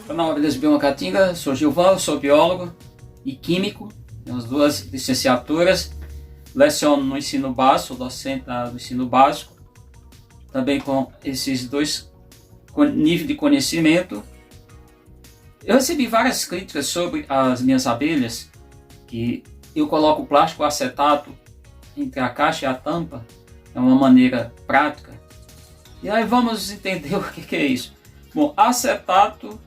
Olá, beleza? Biomacatinga, sou Gilvan, sou biólogo e químico, tenho as duas licenciaturas, leciono no ensino básico, sou docente do ensino básico, também com esses dois níveis de conhecimento. Eu recebi várias críticas sobre as minhas abelhas, que eu coloco plástico acetato entre a caixa e a tampa, é uma maneira prática. E aí vamos entender o que é isso. Bom, acetato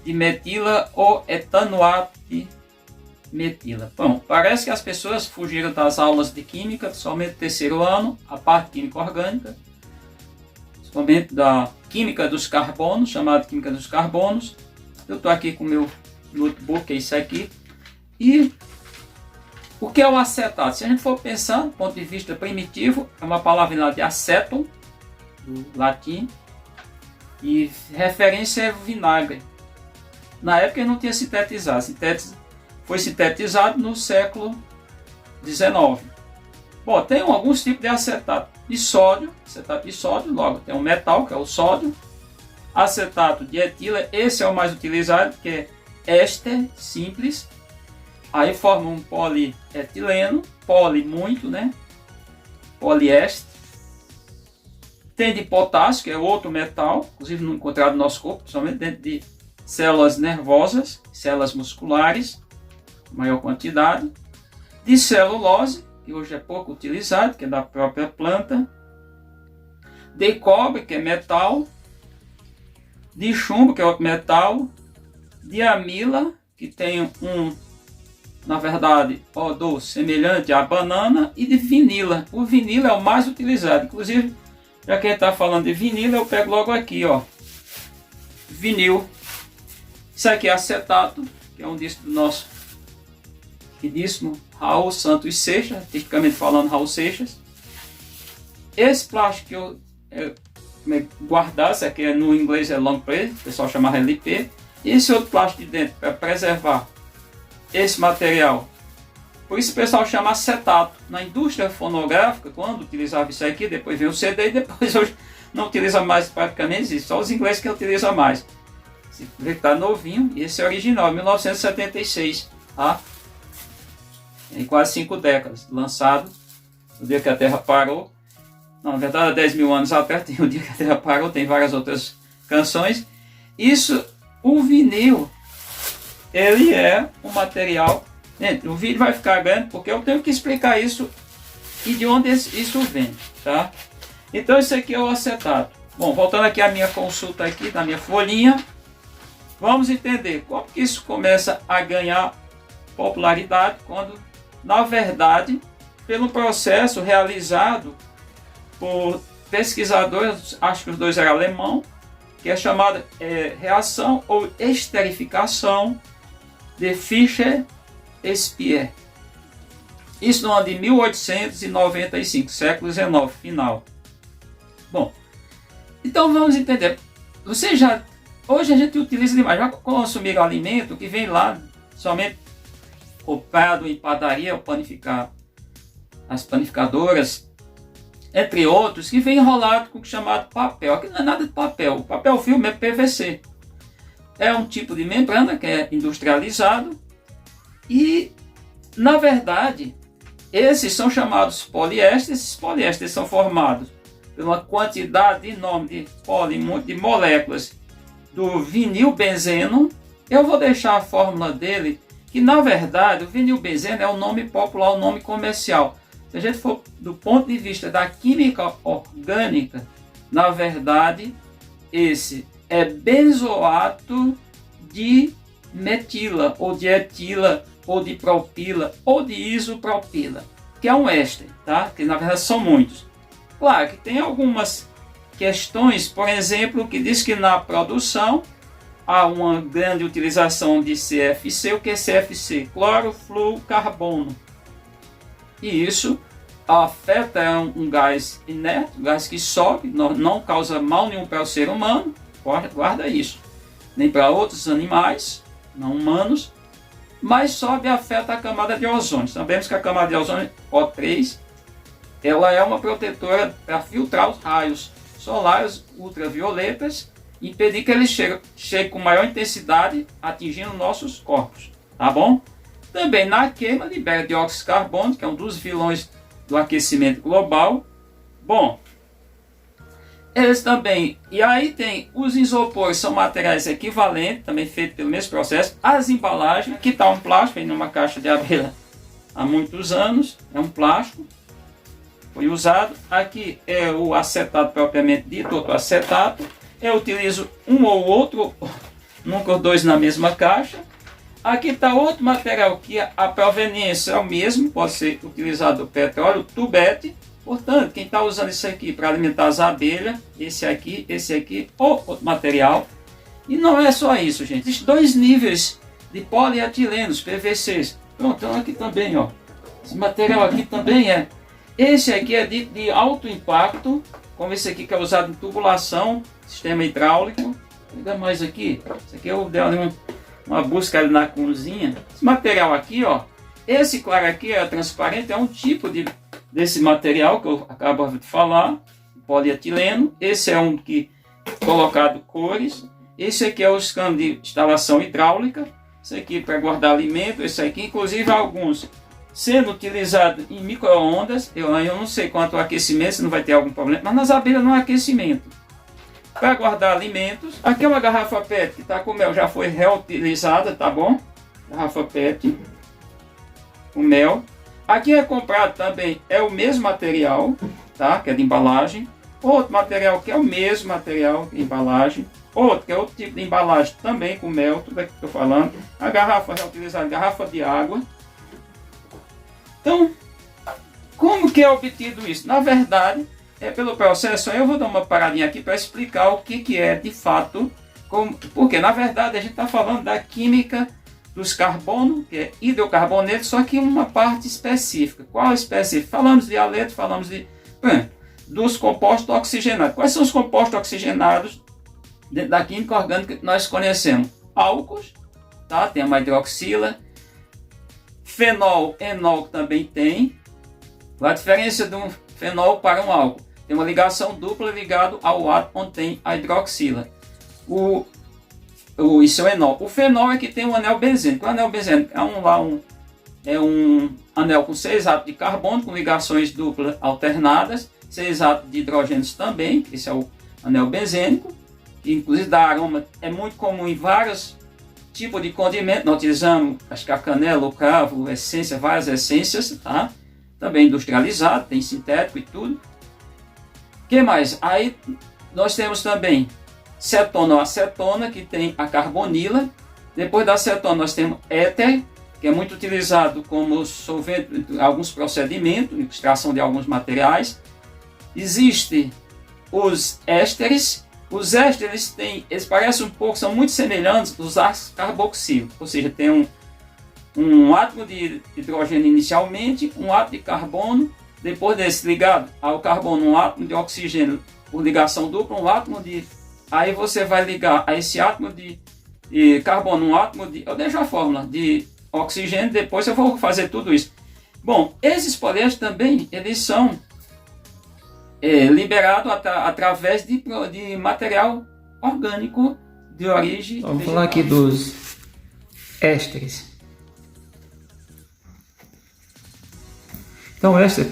de metila ou etanoato de metila. Bom, parece que as pessoas fugiram das aulas de química, somente terceiro ano, a parte química orgânica, somente da química dos carbonos, chamada química dos carbonos. Eu estou aqui com o meu notebook, é isso aqui. E o que é o acetato? Se a gente for pensar do ponto de vista primitivo, é uma palavra lá de acetum, do latim, e referência é vinagre. Na época não tinha sintetizado, foi sintetizado no século XIX. Bom, tem alguns tipos de acetato de sódio, logo tem um metal, que é o sódio, acetato de etila, esse é o mais utilizado, que é éster simples, aí forma um polietileno, poli muito, né? Poliéster. Tem de potássio, que é outro metal, inclusive não encontrado no nosso corpo, principalmente dentro de células nervosas, células musculares, maior quantidade, de celulose, que hoje é pouco utilizado, que é da própria planta, de cobre, que é metal, de chumbo, que é outro metal, de amila, que tem na verdade, odor semelhante à banana, e de vinila. O vinilo é o mais utilizado, inclusive, já que a gente está falando de vinilo, eu pego logo aqui, ó, vinil. Isso aqui é acetato, que é um disco do nosso queridíssimo Raul Santos Seixas, artisticamente falando Raul Seixas. Esse plástico que eu guardar, isso aqui no inglês é long play, o pessoal chama LP. E esse outro plástico de dentro, para preservar esse material, por isso o pessoal chama acetato. Na indústria fonográfica, quando utilizava isso aqui, depois veio o CD e depois hoje não utiliza mais praticamente isso, só os ingleses que utilizam mais. Você vê que está novinho, e esse é original, 1976, tá? Em quase 5 décadas, lançado no dia que a Terra parou. Não, na verdade, há 10 mil anos atrás, tem o dia que a Terra parou, tem várias outras canções. Isso, o vinil, ele é um material. Gente, o vídeo vai ficar grande porque eu tenho que explicar isso e de onde isso vem, tá? Então, isso aqui é o acetato. Bom, voltando aqui à minha consulta aqui, da minha folhinha. Vamos entender como que isso começa a ganhar popularidade quando, na verdade, pelo processo realizado por pesquisadores, acho que os dois eram alemão, que é chamada reação ou esterificação de Fischer-Spier. Isso no ano de 1895, século XIX, final. Bom, então vamos entender. Hoje a gente utiliza demais, já consumir alimento que vem lá somente comprado em padaria, as panificadoras, entre outros, que vem enrolado com o chamado papel. Aqui não é nada de papel, o papel filme é PVC. É um tipo de membrana que é industrializado e, na verdade, esses são chamados poliésteres. Esses poliésteres são formados por uma quantidade enorme de moléculas do vinilbenzeno. Eu vou deixar a fórmula dele, que na verdade o vinilbenzeno é o nome popular, o nome comercial. Se a gente for do ponto de vista da química orgânica, na verdade esse é benzoato de metila, ou de etila, ou de propila, ou de isopropila, que é um éster, tá? Que na verdade são muitos. Claro que tem algumas questões, por exemplo, que diz que na produção há uma grande utilização de CFC. O que é CFC? Clorofluorcarbono. E isso afeta um gás inerte, um gás que sobe, não causa mal nenhum para o ser humano, guarda isso, nem para outros animais não humanos, mas sobe e afeta a camada de ozônio. Sabemos que a camada de ozônio O3, ela é uma protetora para filtrar os raios solares ultravioletas e impedir que eles cheguem com maior intensidade atingindo nossos corpos, tá bom? Também na queima libera dióxido de carbono, que é um dos vilões do aquecimento global. Bom, eles também, e aí tem os isopores, são materiais equivalentes, também feitos pelo mesmo processo. As embalagens, aqui está um plástico, em uma caixa de abelha há muitos anos, é um plástico, foi usado. Aqui é o acetato propriamente dito, outro acetato. Eu utilizo um ou outro, nunca os dois na mesma caixa. Aqui está outro material que a proveniência é o mesmo, pode ser utilizado o petróleo, tubete. Portanto, quem está usando isso aqui para alimentar as abelhas, esse aqui, ou outro material. E não é só isso, gente. Existem 2 níveis de polietilenos, PVCs. Pronto, então aqui também, ó. Esse material aqui também é. Esse aqui é de alto impacto, como esse aqui que é usado em tubulação, sistema hidráulico. Ainda mais aqui. Esse aqui eu dei uma busca ali na cozinha. Esse material aqui, ó. Esse claro aqui é transparente, é um tipo desse material que eu acabo de falar, polietileno. Esse é um que colocado cores. Esse aqui é o cano de instalação hidráulica. Esse aqui para guardar alimento. Esse aqui, inclusive, alguns sendo utilizado em micro-ondas. Eu não sei quanto ao aquecimento, se não vai ter algum problema, mas nas abelhas não há aquecimento. Para guardar alimentos. Aqui é uma garrafa PET que está com mel, já foi reutilizada, tá bom? Garrafa PET com mel. Aqui é comprado também, é o mesmo material, tá? Que é de embalagem. Outro material que é o mesmo material de embalagem. Outro que é outro tipo de embalagem também com mel, tudo aqui que eu estou falando. A garrafa reutilizada, garrafa de água. Então, como que é obtido isso? Na verdade, é pelo processo. Eu vou dar uma paradinha aqui para explicar o que é de fato. Porque, na verdade, a gente está falando da química dos carbono, que é hidrocarboneto, só que uma parte específica. Qual específica? Falamos de haleto, falamos dos compostos oxigenados. Quais são os compostos oxigenados dentro da química orgânica que nós conhecemos? Álcools, tá? Tem a hidroxila, fenol, enol também tem. A diferença de um fenol para um álcool: tem uma ligação dupla ligado ao átomo onde tem a hidroxila. Isso é o enol. O fenol é que tem um anel benzênico. O anel benzênico é um anel com 6 átomos de carbono com ligações duplas alternadas, 6 átomos de hidrogênios também. Esse é o anel benzênico, que inclusive dá aroma. É muito comum em vários tipos de condimento. Nós utilizamos, acho que a canela, o cravo, essência, várias essências, tá? Também industrializado, tem sintético e tudo. O que mais? Aí nós temos também cetona ou acetona, que tem a carbonila. Depois da acetona nós temos éter, que é muito utilizado como solvente em alguns procedimentos, extração de alguns materiais. Existem os ésteres. Os ésteres eles parecem um pouco, são muito semelhantes aos ácidos carboxílicos, ou seja, tem um átomo de hidrogênio inicialmente, um átomo de carbono, depois desse ligado ao carbono, um átomo de oxigênio por ligação dupla, um átomo de... Aí você vai ligar a esse átomo de carbono, um átomo de... Eu deixo a fórmula de oxigênio, depois eu vou fazer tudo isso. Bom, esses poliésteres também, eles são liberados através de material orgânico de origem... Vamos falar aqui dos ésteres. Então, éster,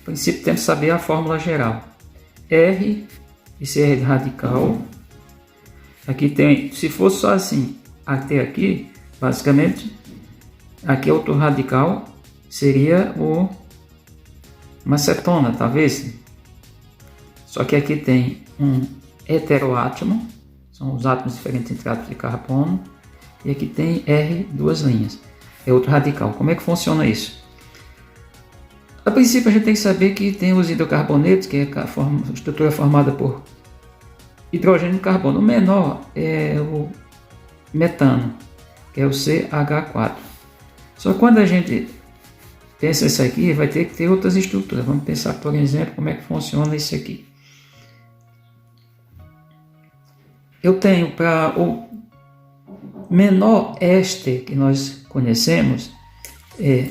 a princípio, temos que saber a fórmula geral. R... Esse é radical. Aqui tem, se fosse só assim, até aqui, basicamente, aqui é outro radical, seria uma cetona, talvez. Só que aqui tem um heteroátomo, são os átomos diferentes entre átomos de carbono, e aqui tem R, 2 linhas, é outro radical. Como é que funciona isso? A princípio, a gente tem que saber que tem os hidrocarbonetos, que é a estrutura formada por hidrogênio e carbono. O menor é o metano, que é o CH4. Só que quando a gente pensa isso aqui, vai ter que ter outras estruturas. Vamos pensar, por exemplo, como é que funciona isso aqui. Eu tenho para menor éster que nós conhecemos eu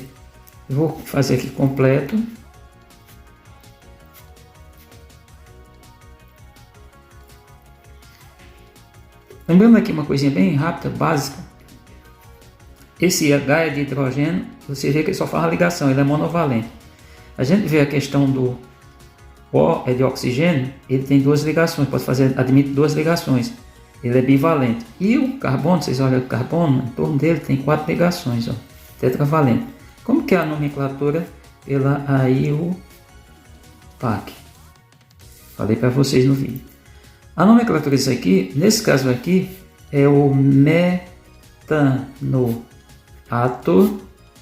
vou fazer aqui completo. Lembrando aqui uma coisinha bem rápida, básica. Esse H é de hidrogênio, você vê que ele só faz a ligação, ele é monovalente. A gente vê a questão do O é de oxigênio, ele tem duas ligações, admite duas ligações. Ele é bivalente. E o carbono, vocês olham o carbono, em torno dele tem 4 ligações, ó, tetravalente. Como que é a nomenclatura pela IUPAC? Falei para vocês no vídeo. A nomenclatura disso aqui, nesse caso aqui, é o metanoato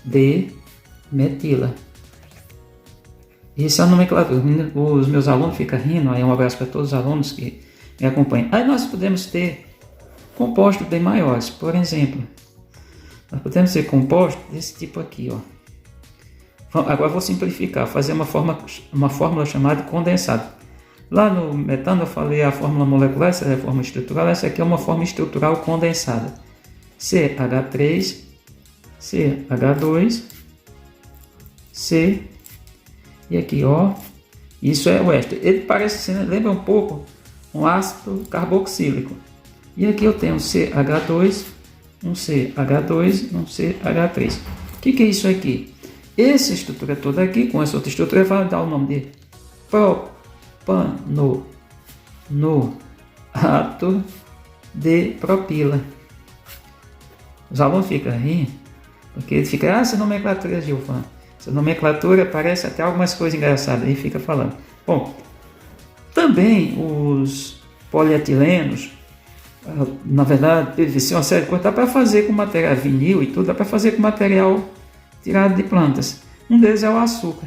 de metila. Essa é a nomenclatura. Os meus alunos ficam rindo, aí um abraço para todos os alunos que me acompanham. Aí nós podemos ter compostos bem maiores. Por exemplo, nós podemos ter compostos desse tipo aqui, ó. Agora vou simplificar, fazer uma fórmula chamada de condensado. Lá no metano eu falei a fórmula molecular, essa é a fórmula estrutural, essa aqui é uma forma estrutural condensada. CH3, CH2, C, e aqui, ó, isso é o éster. Ele parece, lembra um pouco um ácido carboxílico. E aqui eu tenho um CH2, um CH2, um CH3. O que é isso aqui? Essa estrutura toda aqui, com essa outra estrutura, vai dar o nome de propanoato de propila. Os alunos ficam rindo, porque ele fica, essa nomenclatura, Gilvan, essa nomenclatura parece até algumas coisas engraçadas, aí fica falando. Bom, também os polietilenos, na verdade, PVC, uma série de coisas, dá para fazer com material vinil e tudo, dá para fazer com material tirado de plantas. Um deles é o açúcar.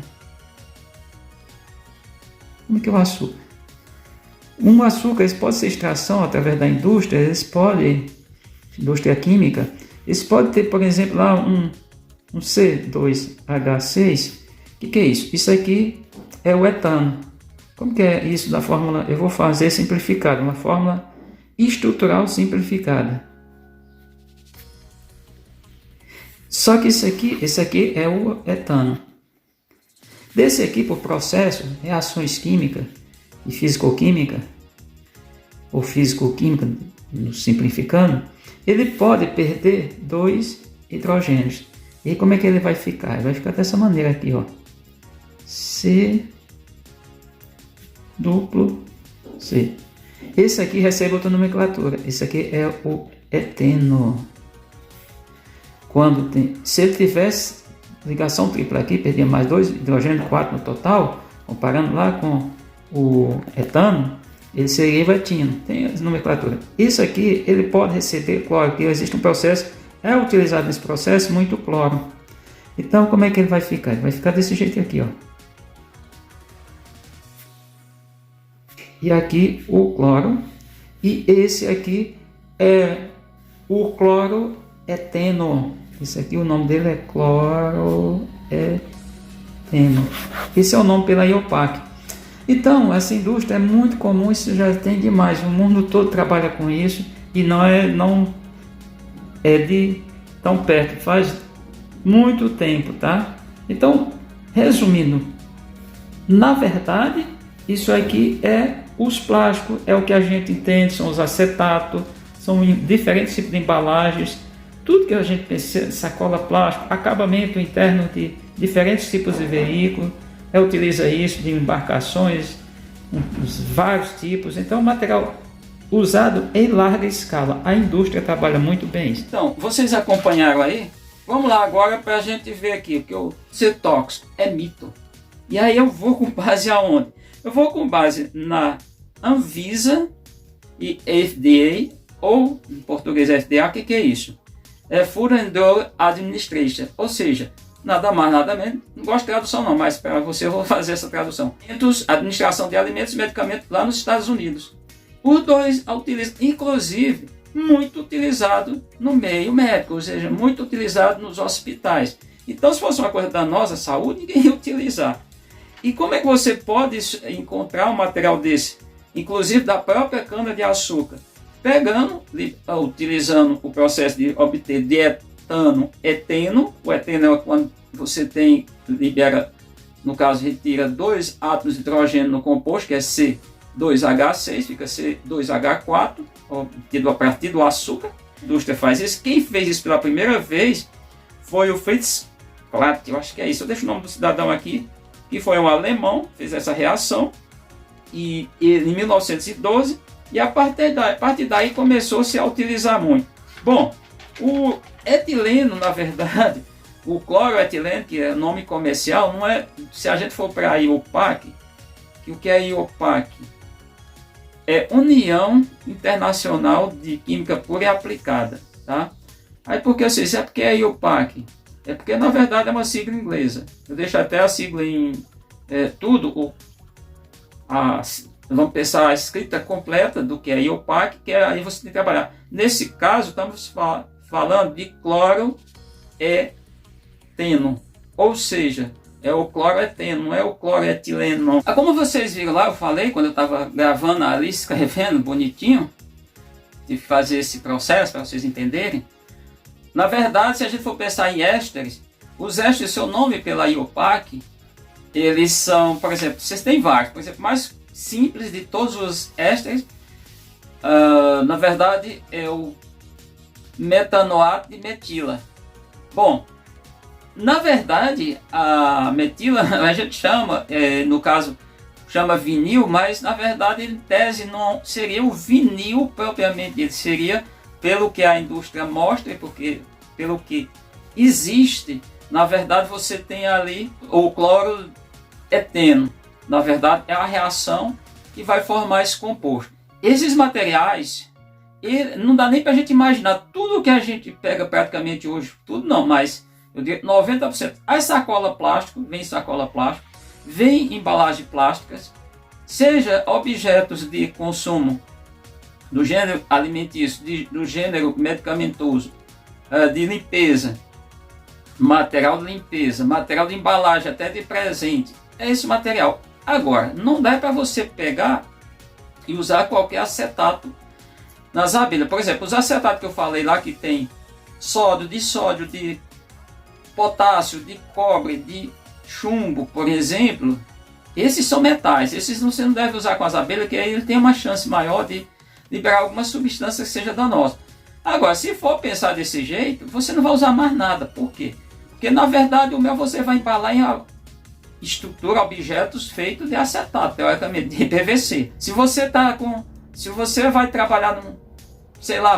Como é que é o açúcar? Um açúcar, eles podem ser extração através da indústria, indústria química, eles podem ter, por exemplo, lá um C2H6. O que é isso? Isso aqui é o etano. Como que é isso da fórmula? Eu vou fazer simplificado, uma fórmula estrutural simplificada. Só que esse aqui é o etano. Desse aqui, por processo, reações químicas e físico-química, ou físico-química, simplificando, ele pode perder 2 hidrogênios. E como é que ele vai ficar? Ele vai ficar dessa maneira aqui, ó. C duplo C. Esse aqui recebe outra nomenclatura. Esse aqui é o eteno. Se ele tivesse ligação tripla aqui, perdia mais 2 hidrogênios, 4 no total, comparando lá com o etano, ele seria etino. Tem a nomenclatura. Isso aqui, ele pode receber cloro, porque existe um processo, é utilizado nesse processo muito cloro. Então, como é que ele vai ficar? Ele vai ficar desse jeito aqui, ó. E aqui o cloro, e esse aqui é o cloroeteno. Esse aqui, o nome dele é cloroeteno. Esse é o nome pela IUPAC. Então, essa indústria é muito comum, isso já tem demais. O mundo todo trabalha com isso e não é de tão perto, faz muito tempo, tá? Então, resumindo, na verdade, isso aqui é os plásticos, é o que a gente entende, são os acetatos, são diferentes tipos de embalagens, tudo que a gente pensa, sacola plástico, acabamento interno de diferentes tipos de veículos, utiliza isso de embarcações, vários tipos, então material usado em larga escala. A indústria trabalha muito bem isso. Então, vocês acompanharam aí? Vamos lá agora para a gente ver aqui, porque o ser tóxico é mito. E aí eu vou com base aonde? Eu vou com base na Anvisa e FDA, ou em português FDA, o que é isso? É Food and Drug Administration, ou seja, nada mais, nada menos, não gosto de tradução não, mas para você eu vou fazer essa tradução. Administração de Alimentos e Medicamentos lá nos Estados Unidos. Os dois utilizam, inclusive, muito utilizado no meio médico, ou seja, muito utilizado nos hospitais. Então, se fosse uma coisa danosa à saúde, ninguém ia utilizar. E como é que você pode encontrar um material desse, inclusive da própria cana-de-açúcar? pegando, utilizando o processo de obter dietano eteno. O eteno é quando você libera, no caso, retira 2 átomos de hidrogênio no composto, que é C2H6, fica C2H4, obtido a partir do açúcar. A indústria faz isso. Quem fez isso pela primeira vez foi o Fritz Platt, eu acho que é isso. Eu deixo o nome do cidadão aqui, que foi um alemão, fez essa reação em 1912, e a partir daí começou-se a utilizar muito. Bom, o etileno, na verdade, o cloroetileno, que é nome comercial, não é. Se a gente for para a IUPAC, que o que é IUPAC? É União Internacional de Química Pura e Aplicada, tá? Aí por que eu sei? Isso é porque é IUPAC? É porque na verdade é uma sigla inglesa. Eu deixo até a sigla em vamos pensar a escrita completa do que é IUPAC, que aí você tem que trabalhar. Nesse caso, estamos falando de cloroeteno, ou seja, é o cloroeteno, não é o cloroetileno. Como vocês viram lá, eu falei, quando eu estava gravando ali, escrevendo bonitinho, de fazer esse processo para vocês entenderem. Na verdade, se a gente for pensar em ésteres, os ésteres, seu nome pela IUPAC, eles são, por exemplo, vocês têm vários, por exemplo, mais simples de todos os ésteres, na verdade, é o metanoato de metila. Bom, na verdade, a metila a gente chama, no caso, chama vinil, mas na verdade, em tese, não seria o vinil propriamente dito, seria, pelo que a indústria mostra, porque pelo que existe, na verdade, você tem ali o cloroeteno. Na verdade, é a reação que vai formar esse composto. Esses materiais, não dá nem para a gente imaginar tudo que a gente pega praticamente hoje, tudo não, mas eu diria 90%. As sacola plástico, vem embalagem plásticas, seja objetos de consumo do gênero alimentício, do gênero medicamentoso, de limpeza, material de limpeza, material de embalagem, até de presente, é esse material. Agora, não dá para você pegar e usar qualquer acetato nas abelhas. Por exemplo, os acetatos que eu falei lá, que tem sódio, de potássio, de cobre, de chumbo, por exemplo, esses são metais. Esses você não deve usar com as abelhas, porque aí ele tem uma chance maior de liberar alguma substância que seja danosa. Agora, se for pensar desse jeito, você não vai usar mais nada. Por quê? Porque, na verdade, o mel você vai embalar em estrutura, objetos feitos de acetato, teoricamente, de PVC. Se você vai trabalhar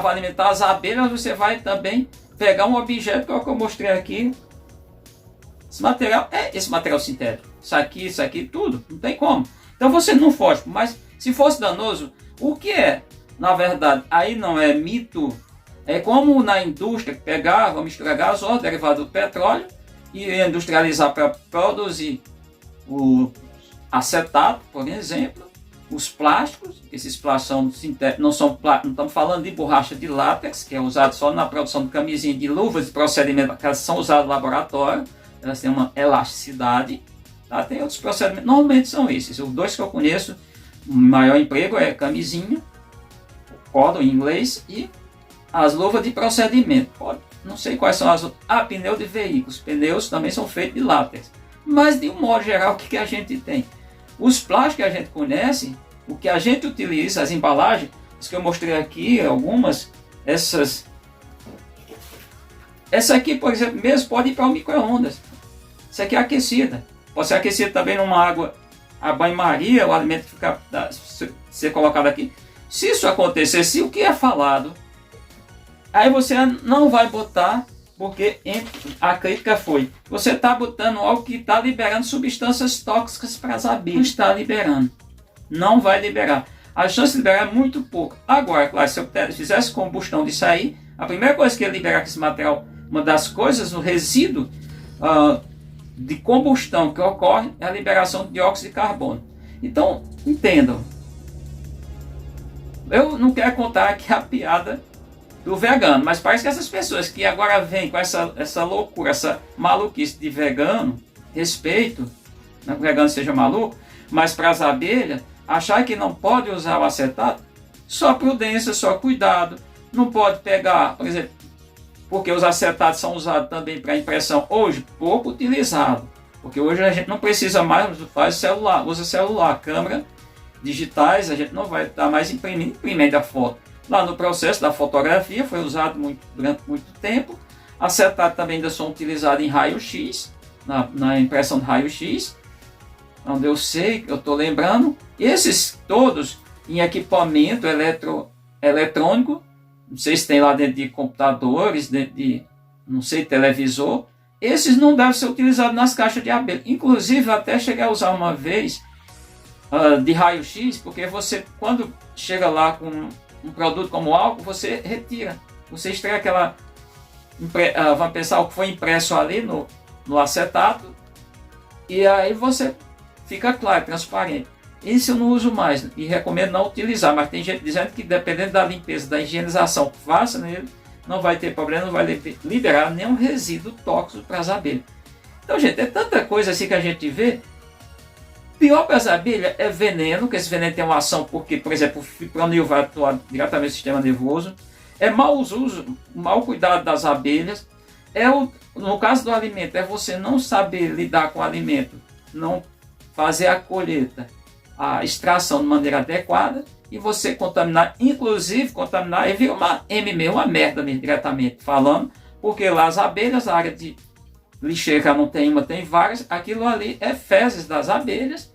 vai alimentar as abelhas, você vai também pegar um objeto que eu mostrei aqui. Esse material sintético. Isso aqui, tudo. Não tem como. Então você não foge. Mas se fosse danoso, o que é? Na verdade, aí não é mito. É como na indústria pegar, misturar gasóleo derivado do petróleo e industrializar para produzir o acetato, por exemplo, os plásticos. Esses plásticos são sintéticos, não estamos falando de borracha de látex, que é usado só na produção de camisinha, de luvas, de procedimentos que são usados no laboratório. Elas têm uma elasticidade. Tá? Tem outros procedimentos, normalmente são esses. Os dois que eu conheço, o maior emprego é camisinha, cordon em inglês, e as luvas de procedimento. Não sei quais são as outras. Pneu de veículos. Pneus também são feitos de látex. Mas de um modo geral, o que a gente tem? Os plásticos que a gente conhece, o que a gente utiliza, as embalagens, as que eu mostrei aqui, algumas, essa aqui, por exemplo, mesmo pode ir para o micro-ondas. Isso aqui é aquecida. Pode ser aquecida também numa água a banho-maria, o alimento ficar ser colocado aqui. Se isso acontecer, o que é falado, aí você não vai botar, porque a crítica foi, você está botando algo que está liberando substâncias tóxicas para as abelhas. Não está liberando. Não vai liberar. A chance de liberar é muito pouca. Agora, claro, se eu fizesse combustão disso aí, a primeira coisa que ia liberar esse material, uma das coisas, o resíduo de combustão que ocorre é a liberação de dióxido de carbono. Então, entendam. Eu não quero contar aqui a piada do vegano, mas parece que essas pessoas que agora vêm com essa loucura, essa maluquice de vegano, respeito, não que o vegano seja maluco, mas para as abelhas, achar que não pode usar o acetato, Só prudência, só cuidado. Não pode pegar, por exemplo, porque os acetatos são usados também para impressão hoje, pouco utilizado. Porque hoje a gente não precisa mais, faz celular, usa celular, câmera digitais, a gente não vai estar mais imprimindo a foto. Lá no processo da fotografia foi usado durante muito tempo. Acetato também ainda são utilizados em raio-x, na impressão de raio-x, onde eu sei, eu estou lembrando. Esses todos em equipamento eletrônico, não sei se tem lá dentro de computadores, dentro de, não sei, televisor. Esses não devem ser utilizados nas caixas de abelha. Inclusive, até cheguei a usar uma vez de raio-x, porque você, quando chega lá com um produto como álcool, você retira. Você extrai aquela, vamos pensar o que foi impresso ali no acetato, e aí você fica claro, transparente. Isso eu não uso mais e recomendo não utilizar, mas tem gente dizendo que dependendo da limpeza, da higienização que faça nele, não vai ter problema, não vai liberar nenhum resíduo tóxico para as abelhas. Então, gente, é tanta coisa assim que a gente vê. Pior para as abelhas é veneno, que esse veneno tem uma ação porque, por exemplo, o fipronil vai atuar diretamente no sistema nervoso. É mau uso, mau cuidado das abelhas. No caso do alimento, é você não saber lidar com o alimento, não fazer a colheita, a extração de maneira adequada, e você contaminar, inclusive contaminar, e vira uma uma merda mesmo, diretamente falando, porque lá as abelhas, a área de lixeira não tem uma, tem várias, aquilo ali é fezes das abelhas,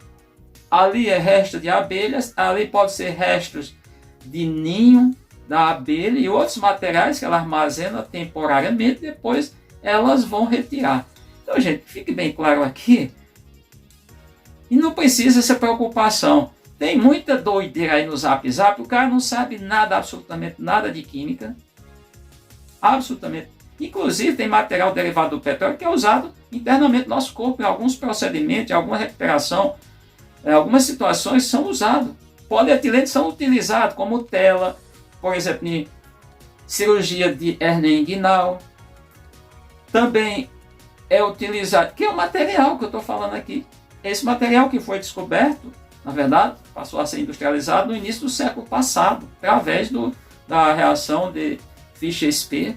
ali é resto de abelhas, ali pode ser restos de ninho da abelha e outros materiais que ela armazena temporariamente, depois elas vão retirar. Então, gente, fique bem claro aqui, e não precisa essa preocupação. Tem muita doideira aí no Zap Zap, o cara não sabe nada, absolutamente nada de química. Absolutamente. Inclusive tem material derivado do petróleo que é usado internamente no nosso corpo, em alguns procedimentos, em alguma recuperação, em algumas situações são usados. Polietilenos são utilizados como tela, por exemplo, em cirurgia de hernia inguinal. Também é utilizado, que é o material que eu estou falando aqui. Esse material que foi descoberto, na verdade, passou a ser industrializado no início do século passado, através da reação de Fischer-Speer,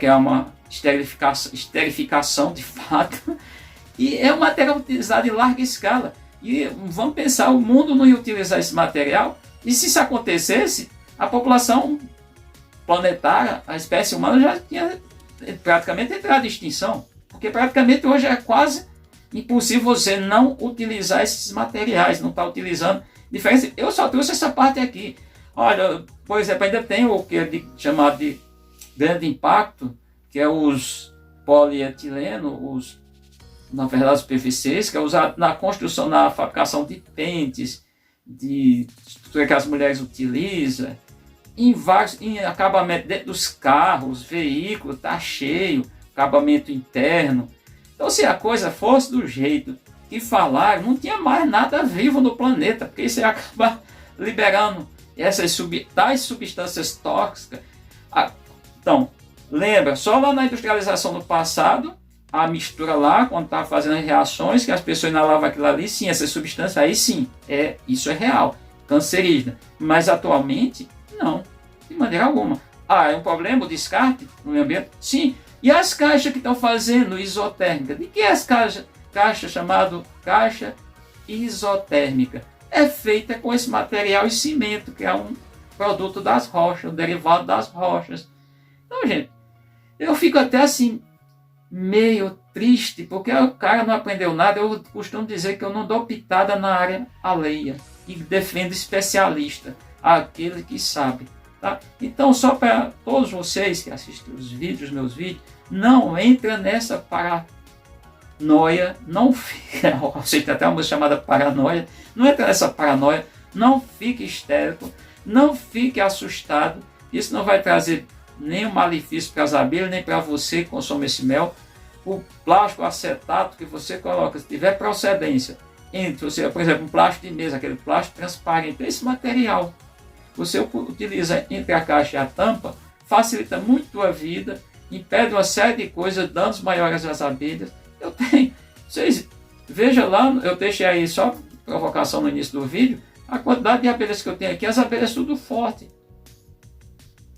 que é uma esterificação de fato, e é um material utilizado em larga escala. E vamos pensar, o mundo não ia utilizar esse material, e se isso acontecesse, a população planetária, a espécie humana já tinha praticamente entrado em extinção, porque praticamente hoje é quase impossível você não utilizar esses materiais, não está utilizando. Diferença, eu só trouxe essa parte aqui. Olha, por exemplo, ainda tem o que é chamado de grande impacto, que é os polietilenos, na verdade os PVCs, que é usado na construção, na fabricação de pentes, de estrutura que as mulheres utilizam, em acabamento dentro dos carros, veículos, está cheio, acabamento interno. Então, se a coisa fosse do jeito que falaram, não tinha mais nada vivo no planeta, porque isso ia acabar liberando essas tais substâncias tóxicas. Então, lembra, só lá na industrialização do passado, a mistura lá, quando estava fazendo as reações, que as pessoas inalavam aquilo ali, sim, essa substância, aí sim, isso é real, cancerígena. Mas atualmente, não, de maneira alguma. É um problema o descarte no meio ambiente? Sim. E as caixas que estão fazendo isotérmica? De que é as caixa chamada caixa isotérmica? É feita com esse material e cimento, que é um produto das rochas, um derivado das rochas. Então, gente, eu fico até assim, meio triste, porque o cara não aprendeu nada. Eu costumo dizer que eu não dou pitada na área alheia e defendo especialista, aquele que sabe. Tá? Então, só para todos vocês que assistem os meus vídeos, não entra nessa paranoia, não fica, você tem até uma música chamada Paranoia, não entra nessa paranoia, não fique histérico, não fique assustado, isso não vai trazer nenhum malefício para as abelhas, nem para você que consome esse mel. O plástico acetato que você coloca, se tiver procedência, por exemplo, um plástico de mesa, aquele plástico transparente, esse material, você utiliza entre a caixa e a tampa, facilita muito a vida, impede uma série de coisas, danos maiores às abelhas. Vocês vejam lá, eu deixei aí só provocação no início do vídeo, A quantidade de abelhas que eu tenho aqui, as abelhas tudo forte.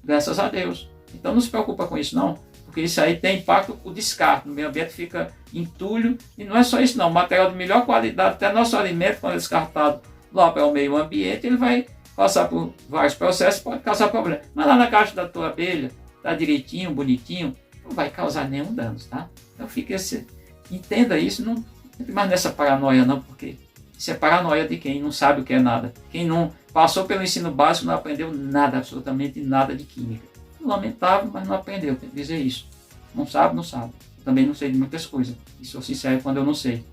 Graças a Deus. Então não se preocupa com isso não, porque isso aí tem impacto com o descarte. O meio ambiente fica entulho. E não é só isso não, material de melhor qualidade, até nosso alimento, quando é descartado lá para o meio ambiente, ele vai passar por vários processos, pode causar problema. Mas lá na caixa da tua abelha, tá direitinho, bonitinho, não vai causar nenhum dano, tá? Então fica esse, entenda isso, não entre mais nessa paranoia não, porque isso é paranoia de quem não sabe o que é nada. Quem não passou pelo ensino básico não aprendeu nada, absolutamente nada de química. Lamentável, mas não aprendeu, tem que dizer isso. Não sabe, não sabe. Eu também não sei de muitas coisas. E sou sincero quando eu não sei.